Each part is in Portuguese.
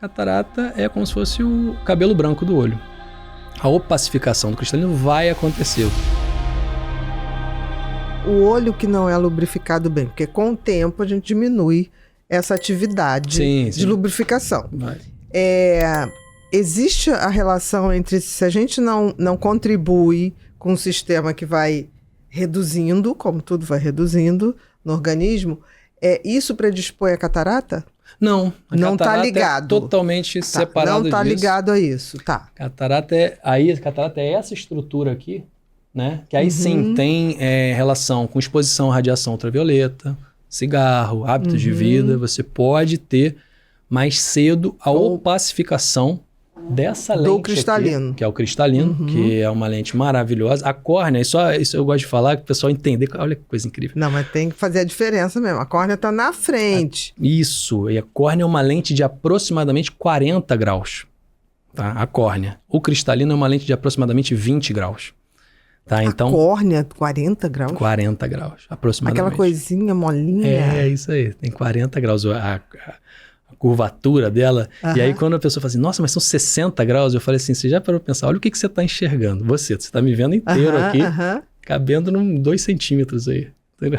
Catarata é como se fosse o cabelo branco do olho. A opacificação do cristalino vai acontecer. O olho que não é lubrificado bem, porque com o tempo a gente diminui essa atividade de lubrificação. Existe a relação entre, se a gente não contribui com um sistema que vai reduzindo, como tudo vai reduzindo no organismo, isso predispõe a catarata? Não, não está ligado. É totalmente separado disso. Não está ligado a isso, tá. Catarata é essa estrutura aqui, né? Que aí sim tem relação com exposição à radiação ultravioleta, cigarro, hábitos de vida. Você pode ter mais cedo a opacificação dessa lente do cristalino. Aqui, que é o cristalino, que é uma lente maravilhosa. A córnea, isso eu gosto de falar, para o pessoal entender. Olha que coisa incrível. Não, mas tem que fazer a diferença mesmo. A córnea está na frente. Isso. E a córnea é uma lente de aproximadamente 40 graus. Tá? A córnea. O cristalino é uma lente de aproximadamente 20 graus. Tá? Então, a córnea, 40 graus? 40 graus, aproximadamente. Aquela coisinha molinha. É isso aí. Tem 40 graus. A curvatura dela. E aí quando a pessoa fala assim, nossa, mas são 60 graus, eu falei assim, você já parou pra pensar, olha o que você está enxergando. Você está me vendo inteiro aqui, cabendo num 2 centímetros aí. Entendeu?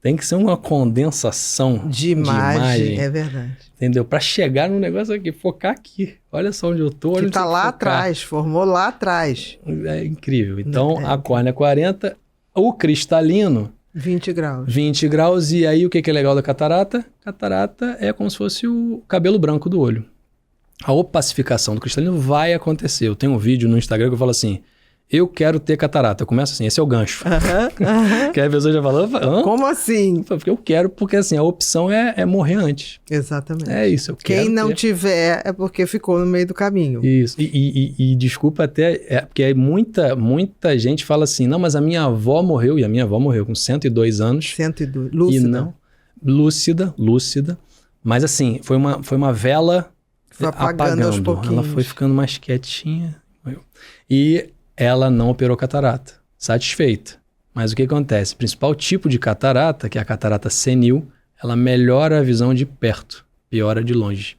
Tem que ser uma condensação de imagem. É verdade. Entendeu? Para chegar no negócio aqui, focar aqui. Olha só onde eu tô. Que tá lá atrás, formou lá atrás. É incrível. Então, a córnea é 40, o cristalino 20 graus. 20 graus, e aí o que é legal da catarata? Catarata é como se fosse o cabelo branco do olho. A opacificação do cristalino vai acontecer. Eu tenho um vídeo no Instagram que eu falo assim, eu quero ter catarata. Eu começo assim, esse é o gancho. Que aí a pessoa já falou, como assim? Porque eu quero, porque assim, a opção é morrer antes. Exatamente. É isso, eu quero. Quem não tiver é porque ficou no meio do caminho. Isso, e desculpa até, porque muita gente fala assim, não, mas a minha avó morreu, e a minha avó morreu com 102 anos. 102, lúcida. E não, lúcida, mas assim, foi uma vela apagando. Aos pouquinhos. Ela foi ficando mais quietinha. E ela não operou catarata, satisfeita. Mas o que acontece? O principal tipo de catarata, que é a catarata senil, ela melhora a visão de perto, piora de longe.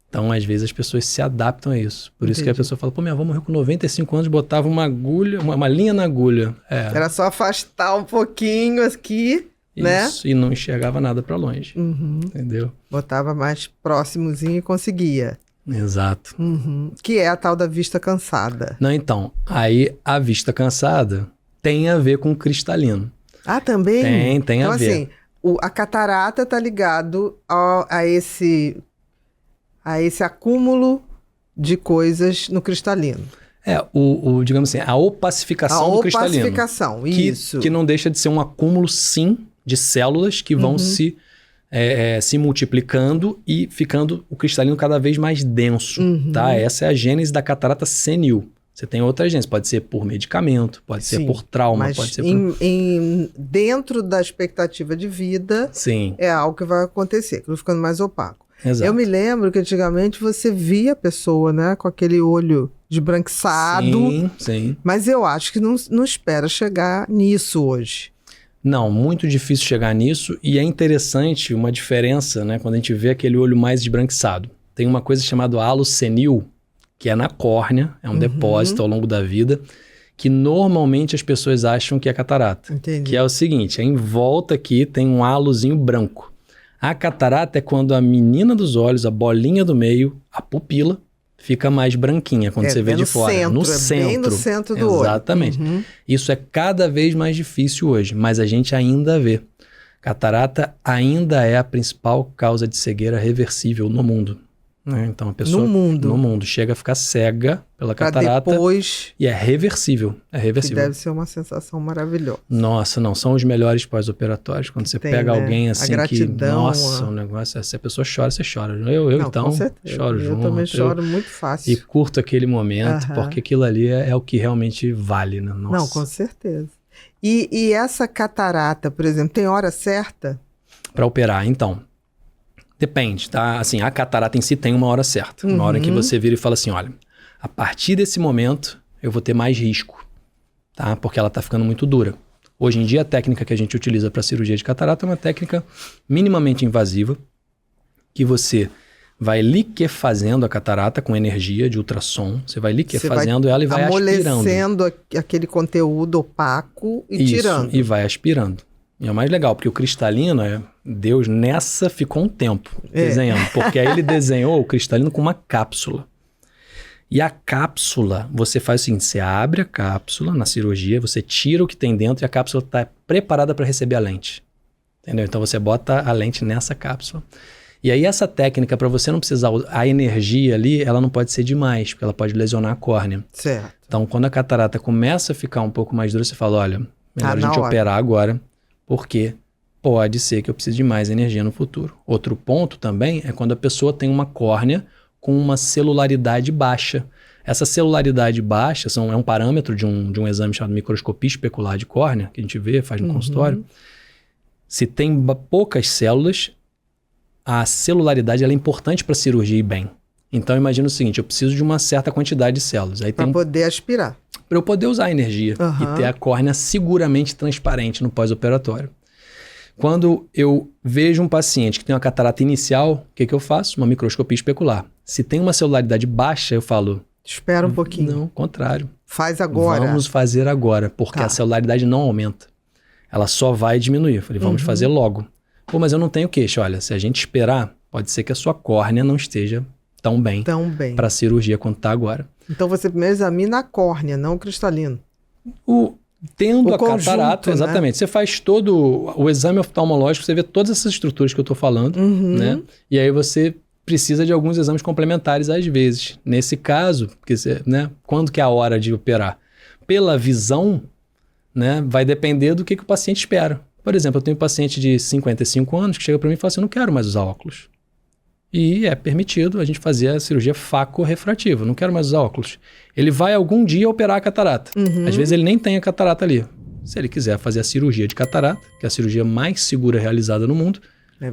Então, às vezes, as pessoas se adaptam a isso. Por isso que a pessoa fala, pô, minha avó morreu com 95 anos, botava uma agulha, uma linha na agulha. Era só afastar um pouquinho aqui, né? Isso, e não enxergava nada para longe. Entendeu? Botava mais próximozinho e conseguia. Exato. Que é a tal da vista cansada. Não, então, aí a vista cansada tem a ver com o cristalino. Ah, também? Tem a ver. Então, assim, a catarata tá ligado a esse acúmulo de coisas no cristalino. Digamos assim, a opacificação do cristalino. A opacificação, isso. Que não deixa de ser um acúmulo, sim, de células que vão se multiplicando e ficando o cristalino cada vez mais denso, tá? Essa é a gênese da catarata senil. Você tem outras gêneses, pode ser por medicamento, pode ser por trauma, mas pode ser dentro da expectativa de vida, é algo que vai acontecer, que vai ficando mais opaco. Exato. Eu me lembro que antigamente você via a pessoa, né, com aquele olho esbranquiçado, sim. Mas eu acho que não espera chegar nisso hoje. Não, muito difícil chegar nisso, e é interessante uma diferença, né, quando a gente vê aquele olho mais esbranquiçado. Tem uma coisa chamada halo senil, que é na córnea, é um depósito ao longo da vida, que normalmente as pessoas acham que é catarata. Entendi. Que é o seguinte, em volta aqui tem um halozinho branco. A catarata é quando a menina dos olhos, a bolinha do meio, a pupila, fica mais branquinha quando você vê de fora. No centro. Bem no centro do olho. Exatamente. Isso é cada vez mais difícil hoje, mas a gente ainda vê. Catarata ainda é a principal causa de cegueira reversível no mundo. Né? Então a pessoa no mundo chega a ficar cega pela catarata depois, e é reversível. Que deve ser uma sensação maravilhosa. Nossa, não, são os melhores pós-operatórios. Quando você pega alguém assim gratidão, nossa, o negócio, se a pessoa chora, você chora. Eu então, choro junto. Eu também choro muito fácil. E curto aquele momento, porque aquilo ali é o que realmente vale, né? Nossa. Não, com certeza. E essa catarata, por exemplo, tem hora certa? Para operar, então. Depende, tá? Assim, a catarata em si tem uma hora certa. Uma hora que você vira e fala assim, olha, a partir desse momento eu vou ter mais risco, tá? Porque ela tá ficando muito dura. Hoje em dia, a técnica que a gente utiliza para cirurgia de catarata é uma técnica minimamente invasiva, que você vai liquefazendo a catarata com energia de ultrassom. Você vai liquefazendo ela e vai aspirando. Amolecendo aquele conteúdo opaco e Isso, tirando. e vai aspirando. E é o mais legal, porque o cristalino, Deus nessa ficou um tempo desenhando. Porque aí ele desenhou o cristalino com uma cápsula. E a cápsula, você faz o seguinte, você abre a cápsula na cirurgia, você tira o que tem dentro e a cápsula está preparada para receber a lente. Entendeu? Então você bota a lente nessa cápsula. E aí essa técnica, para você não precisar, a energia ali, ela não pode ser demais, porque ela pode lesionar a córnea. Certo. Então quando a catarata começa a ficar um pouco mais dura, você fala, olha, melhor a gente operar agora, porque pode ser que eu precise de mais energia no futuro. Outro ponto também é quando a pessoa tem uma córnea com uma celularidade baixa. Essa celularidade baixa é um parâmetro de um exame chamado microscopia especular de córnea, que a gente vê, faz no consultório. Se tem poucas células, a celularidade ela é importante para a cirurgia ir bem. Então imagina o seguinte, eu preciso de uma certa quantidade de células. Para poder aspirar. Para eu poder usar a energia e ter a córnea seguramente transparente no pós-operatório. Quando eu vejo um paciente que tem uma catarata inicial, o que eu faço? Uma microscopia especular. Se tem uma celularidade baixa, eu falo... Espera um pouquinho. Não, contrário. Faz agora. Vamos fazer agora, porque a celularidade não aumenta. Ela só vai diminuir. Eu falei, vamos fazer logo. Pô, mas eu não tenho queixa. Olha, se a gente esperar, pode ser que a sua córnea não esteja tão bem para a cirurgia quanto está agora. Então você primeiro examina a córnea, não o cristalino. Tendo a conjunto, catarata, exatamente. Né? Você faz todo o exame oftalmológico, você vê todas essas estruturas que eu estou falando, né? E aí você precisa de alguns exames complementares às vezes. Nesse caso, porque né? Quando que é a hora de operar? Pela visão, né? Vai depender do que o paciente espera. Por exemplo, eu tenho um paciente de 55 anos que chega para mim e fala assim, eu não quero mais usar óculos. E é permitido a gente fazer a cirurgia facorrefrativa, não quero mais usar óculos. Ele vai algum dia operar a catarata. Às vezes ele nem tem a catarata ali. Se ele quiser fazer a cirurgia de catarata, que é a cirurgia mais segura realizada no mundo,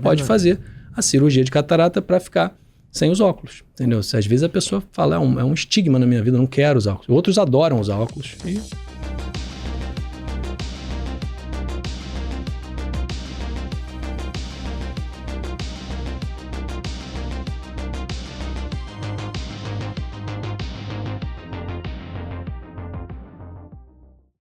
pode fazer a cirurgia de catarata para ficar sem os óculos. Entendeu? Às vezes a pessoa fala, é um estigma na minha vida, eu não quero usar óculos. Outros adoram usar óculos. E